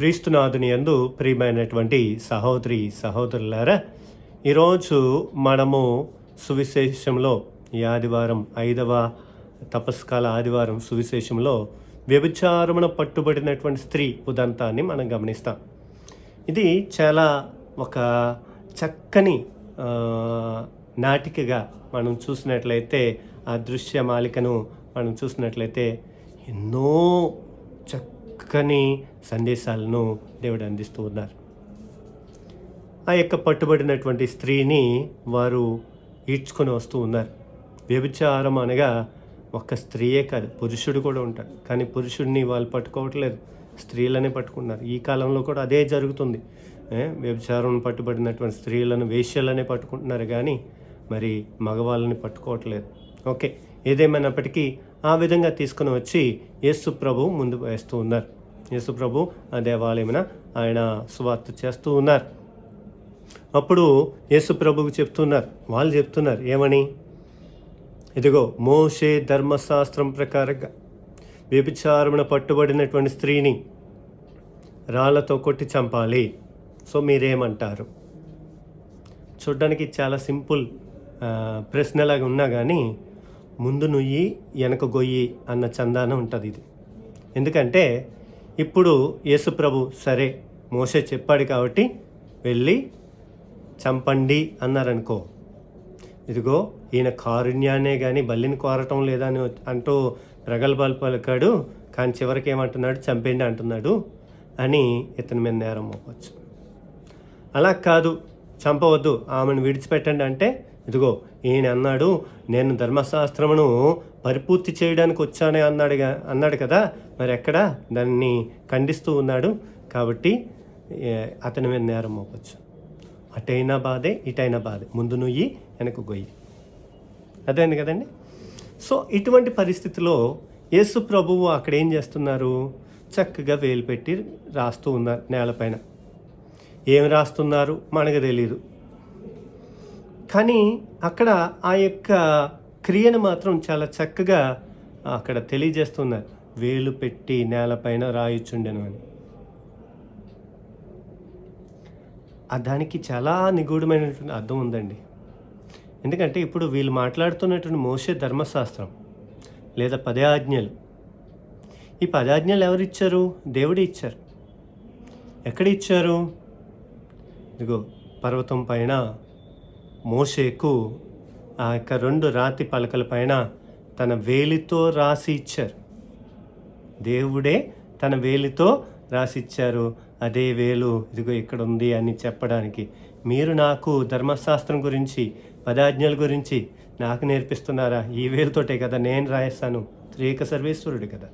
క్రీస్తునాథుని యందు ప్రియమైనటువంటి సహోదరి సహోదరులారా, ఈరోజు మనము సువిశేషంలో ఈ ఆదివారం 5వ తపస్కాల ఆదివారం సువిశేషంలో వ్యభిచారమున పట్టుబడినటువంటి స్త్రీ ఉదంతాన్ని మనం గమనిస్తాం. ఇది చాలా ఒక చక్కని నాటికగా మనం చూసినట్లయితే, ఆ దృశ్యమాలికను మనం చూసినట్లయితే ఎన్నో చక్కని సందేశాలను దేవుడు అందిస్తూ ఉన్నారు. ఆ యొక్క పట్టుబడినటువంటి స్త్రీని వారు ఈడ్చుకొని వస్తూ ఉన్నారు. వ్యభిచారం అనగా ఒక్క స్త్రీయే కాదు, పురుషుడు కూడా ఉంటాడు. కానీ పురుషుడిని వాళ్ళు పట్టుకోవట్లేదు, స్త్రీలనే పట్టుకున్నారు. ఈ కాలంలో కూడా అదే జరుగుతుంది. వ్యభిచారం పట్టుబడినటువంటి స్త్రీలను వేశ్యలనే పట్టుకుంటున్నారు, కానీ మరి మగవాళ్ళని పట్టుకోవట్లేదు. ఓకే, ఏదేమైనప్పటికీ ఆ విధంగా తీసుకుని వచ్చి యేసు ప్రభు ముందు వేస్తూ ఉన్నారు. యేసు ప్రభు ఆ దేవాలయమున ఆయన సువార్త చేస్తూ ఉన్నారు. అప్పుడు యేసు ప్రభుకు చెప్తున్నారు, వాళ్ళు చెప్తున్నారు ఏమని? ఇదిగో, మోషే ధర్మశాస్త్రం ప్రకారంగా వ్యభిచారమున పట్టుబడినటువంటి స్త్రీని రాళ్లతో కొట్టి చంపాలి. సో మీరేమంటారు? చూడ్డానికి చాలా సింపుల్ ప్రశ్నలాగా ఉన్నా కానీ ముందు నుయ్యి వెనక గొయ్యి అన్న చందాన ఉంటుంది ఇది. ఎందుకంటే ఇప్పుడు యేసు ప్రభు సరే మోషే చెప్పాడు కాబట్టి వెళ్ళి చంపండి అన్నారనుకో, ఇదిగో ఈయన కారుణ్యాన్నే కానీ బల్లిని కోరటం లేదా అని అంటూ ప్రగల్భాలు పలికాడు, కానీ చివరికి ఏమంటున్నాడు? చంపండి అంటున్నాడు అని ఇతని మీద నేరం మోపచ్చు. అలా కాదు, చంపవద్దు, ఆమెను విడిచిపెట్టండి అంటే, ఇదిగో ఈయన అన్నాడు నేను ధర్మశాస్త్రమును పరిపూర్తి చేయడానికి వచ్చానే అన్నాడు కదా, మరి ఎక్కడ దాన్ని ఖండిస్తూ ఉన్నాడు, కాబట్టి అతని మీద నేరం మోపచ్చు. అటైనా బాధే ఇటైనా బాధే, ముందు నుయ్యి వెనక గొయ్యి, అదేంది కదండి. సో ఇటువంటి పరిస్థితిలో యేసు ప్రభువు అక్కడ ఏం చేస్తున్నారు? చక్కగా వేలు పెట్టి రాస్తూ ఉన్నారు నేలపైన. ఏమి రాస్తున్నారు మనకు తెలియదు, కానీ అక్కడ ఆ యొక్క క్రియను మాత్రం చాలా చక్కగా అక్కడ తెలియజేస్తున్నారు. వేలు పెట్టి నేలపైన రాయిచుండెను అని. దానికి చాలా నిగూఢమైనటువంటి అర్థం ఉందండి. ఎందుకంటే ఇప్పుడు వీళ్ళు మాట్లాడుతున్నటువంటి మోషే ధర్మశాస్త్రం లేదా 10 ఆజ్ఞలు, ఈ 10 ఆజ్ఞలు ఎవరు ఇచ్చారు? దేవుడు ఇచ్చారు. ఎక్కడ ఇచ్చారు? ఇదిగో పర్వతం పైన మోషేకు ఆ యొక్క 2 రాతి పలకల పైన తన వేలితో రాసి ఇచ్చారు. దేవుడే తన వేలితో రాసి ఇచ్చారు. అదే వేలు ఇదిగో ఇక్కడ ఉంది అని చెప్పడానికి, మీరు నాకు ధర్మశాస్త్రం గురించి 10 ఆజ్ఞల గురించి నాకు నేర్పిస్తున్నారా? ఈ వేలుతోటే కదా నేను రాయిస్తాను, త్రియేక సర్వేశ్వరుడు కదా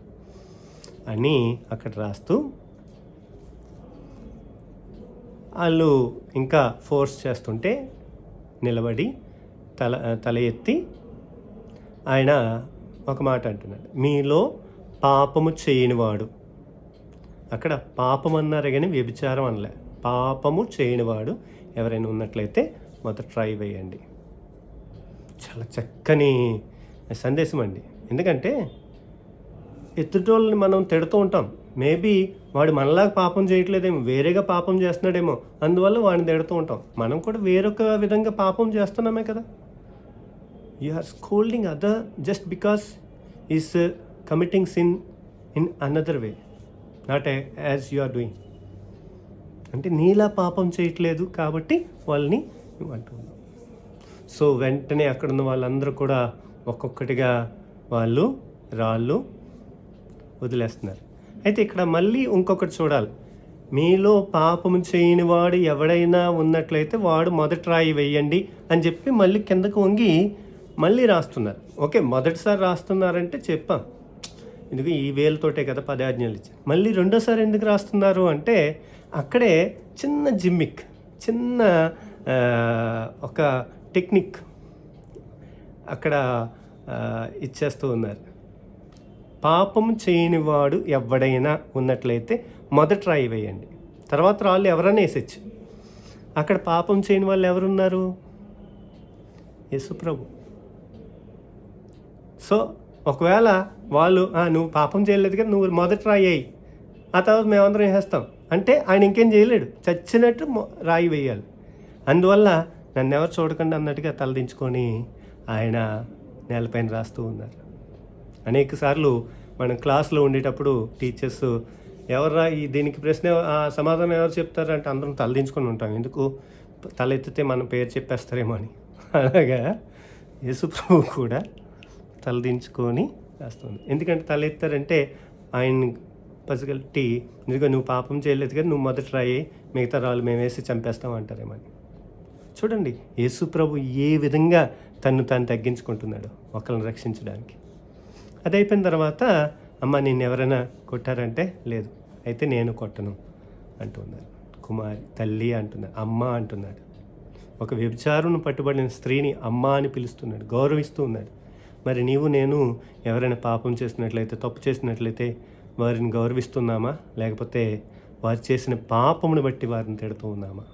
అని అక్కడ రాస్తూ వాళ్ళు ఇంకా ఫోర్స్ చేస్తుంటే నిలబడి తల ఎత్తి ఆయన ఒక మాట అంటున్నాడు, మీలో పాపము చేయనివాడు. అక్కడ పాపం అన్నారు కానీ వ్యభిచారం అనలే. పాపము చేయనివాడు ఎవరైనా ఉన్నట్లయితే మొదట ట్రై వేయండి. చాలా చక్కని సందేశం అండి. ఎందుకంటే ఎదుటోళ్ళని మనం తిడుతూ ఉంటాం, మేబీ వాడు మనలాగా పాపం చేయట్లేదేమో, వేరేగా పాపం చేస్తున్నాడేమో, అందువల్ల వాడిని తిడుతూ ఉంటాం. మనం కూడా వేరొక విధంగా పాపం చేస్తున్నామే కదా. You are scolding other just because is committing sin in another way, not as you are doing. అంటే నీలా పాపం చేయట్లేదు కాబట్టి వాళ్ళని నువ్వు అంటున్నావు. సో వెంటనే అక్కడున్న వాళ్ళందరూ కూడా ఒక్కొక్కటిగా వాళ్ళు రాళ్ళు వదిలేస్తున్నారు. అయితే ఇక్కడ మళ్ళీ ఇంకొకటి చూడాలి, మీలో పాపము చేయని వాడు ఎవడైనా ఉన్నట్లయితే వాడు మొదటి రాయి వేయండి అని చెప్పి మళ్ళీ కిందకు వంగి మళ్ళీ రాస్తున్నారు. ఓకే, మొదటిసారి రాస్తున్నారంటే చెప్పాం, ఎందుకు ఈ వేలుతోటే కదా 10 ఆజ్ఞలు ఇచ్చారు. మళ్ళీ రెండోసారి ఎందుకు రాస్తున్నారు అంటే అక్కడే చిన్న జిమ్మిక్, చిన్న ఒక టెక్నిక్ అక్కడ ఇచ్చేస్తూ ఉన్నారు. పాపం చేయనివాడు ఎవడైనా ఉన్నట్లయితే మొదట రాయి వేయండి, తర్వాత రాళ్ళు ఎవరైనా వేసచ్చు. అక్కడ పాపం చేయని వాళ్ళు ఎవరున్నారు? యేసు ప్రభు. సో ఒకవేళ వాళ్ళు నువ్వు పాపం చేయలేదు కదా, నువ్వు మొదట రాయి, ఆ తర్వాత మేమందరం వేసేస్తాం, అంటే ఆయన ఇంకేం చేయలేడు, చచ్చినట్టు రాయి వేయాలి. అందువల్ల నన్ను ఎవరు చూడకండి అన్నట్టుగా తలదించుకొని ఆయన నేలపైన రాస్తూ ఉన్నారు. అనేక సార్లు మనం క్లాస్లో ఉండేటప్పుడు టీచర్స్ ఎవర్రా దీనికి ప్రశ్న సమాధానం ఎవరు చెప్తారంటే అందరం తలదించుకొని ఉంటాం. ఎందుకు? తల ఎత్తితే మన పేరు చెప్పేస్తారేమో అని. అలాగా యేసుప్రభు కూడా తలదించుకొని రాస్తుంది. ఎందుకంటే తల ఎత్తారంటే ఆయన్ని పసిగట్టి, ఇదిగో నువ్వు పాపం చేయలేదు కదా, నువ్వు మొదట రాయి, మిగతా రాళ్ళు మేము వేసి చంపేస్తాం అంటారేమని. చూడండి యేసుప్రభు ఏ విధంగా తను తగ్గించుకుంటున్నాడు ఒకరిని రక్షించడానికి. అది అయిపోయిన తర్వాత, అమ్మ నిన్ను ఎవరైనా కొట్టారంటే లేదు, అయితే నేను కొట్టను అంటున్నాడు. కుమారి తల్లి అంటున్నాడు, అమ్మ అంటున్నాడు. ఒక వ్యభిచారును పట్టుబడిన స్త్రీని అమ్మ అని పిలుస్తున్నాడు, గౌరవిస్తూ ఉన్నాడు. మరి నీవు నేను ఎవరైనా పాపం చేసినట్లయితే, తప్పు చేసినట్లయితే వారిని గౌరవిస్తున్నామా, లేకపోతే వారు చేసిన పాపమును బట్టి వారిని తిడుతూ ఉన్నామా?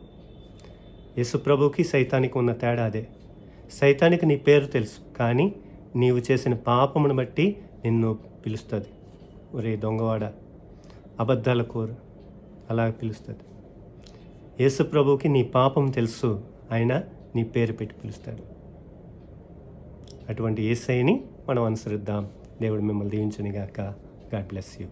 యేసుప్రభుకి సైతానికి ఉన్న తేడా అదే. సైతానికి నీ పేరు తెలుసు, కానీ నీవు చేసిన పాపమును బట్టి నిన్ను పిలుస్తుంది. ఒరే దొంగవాడ, అబద్ధాల కోరు, అలా పిలుస్తుంది. యేసుప్రభుకి నీ పాపం తెలుసు, ఆయన నీ పేరు పెట్టి పిలుస్తాడు. అటువంటి యేసయ్యని మనం అనుసరిద్దాం. దేవుడు మిమ్మల్ని దీవించునుగాక. God bless you.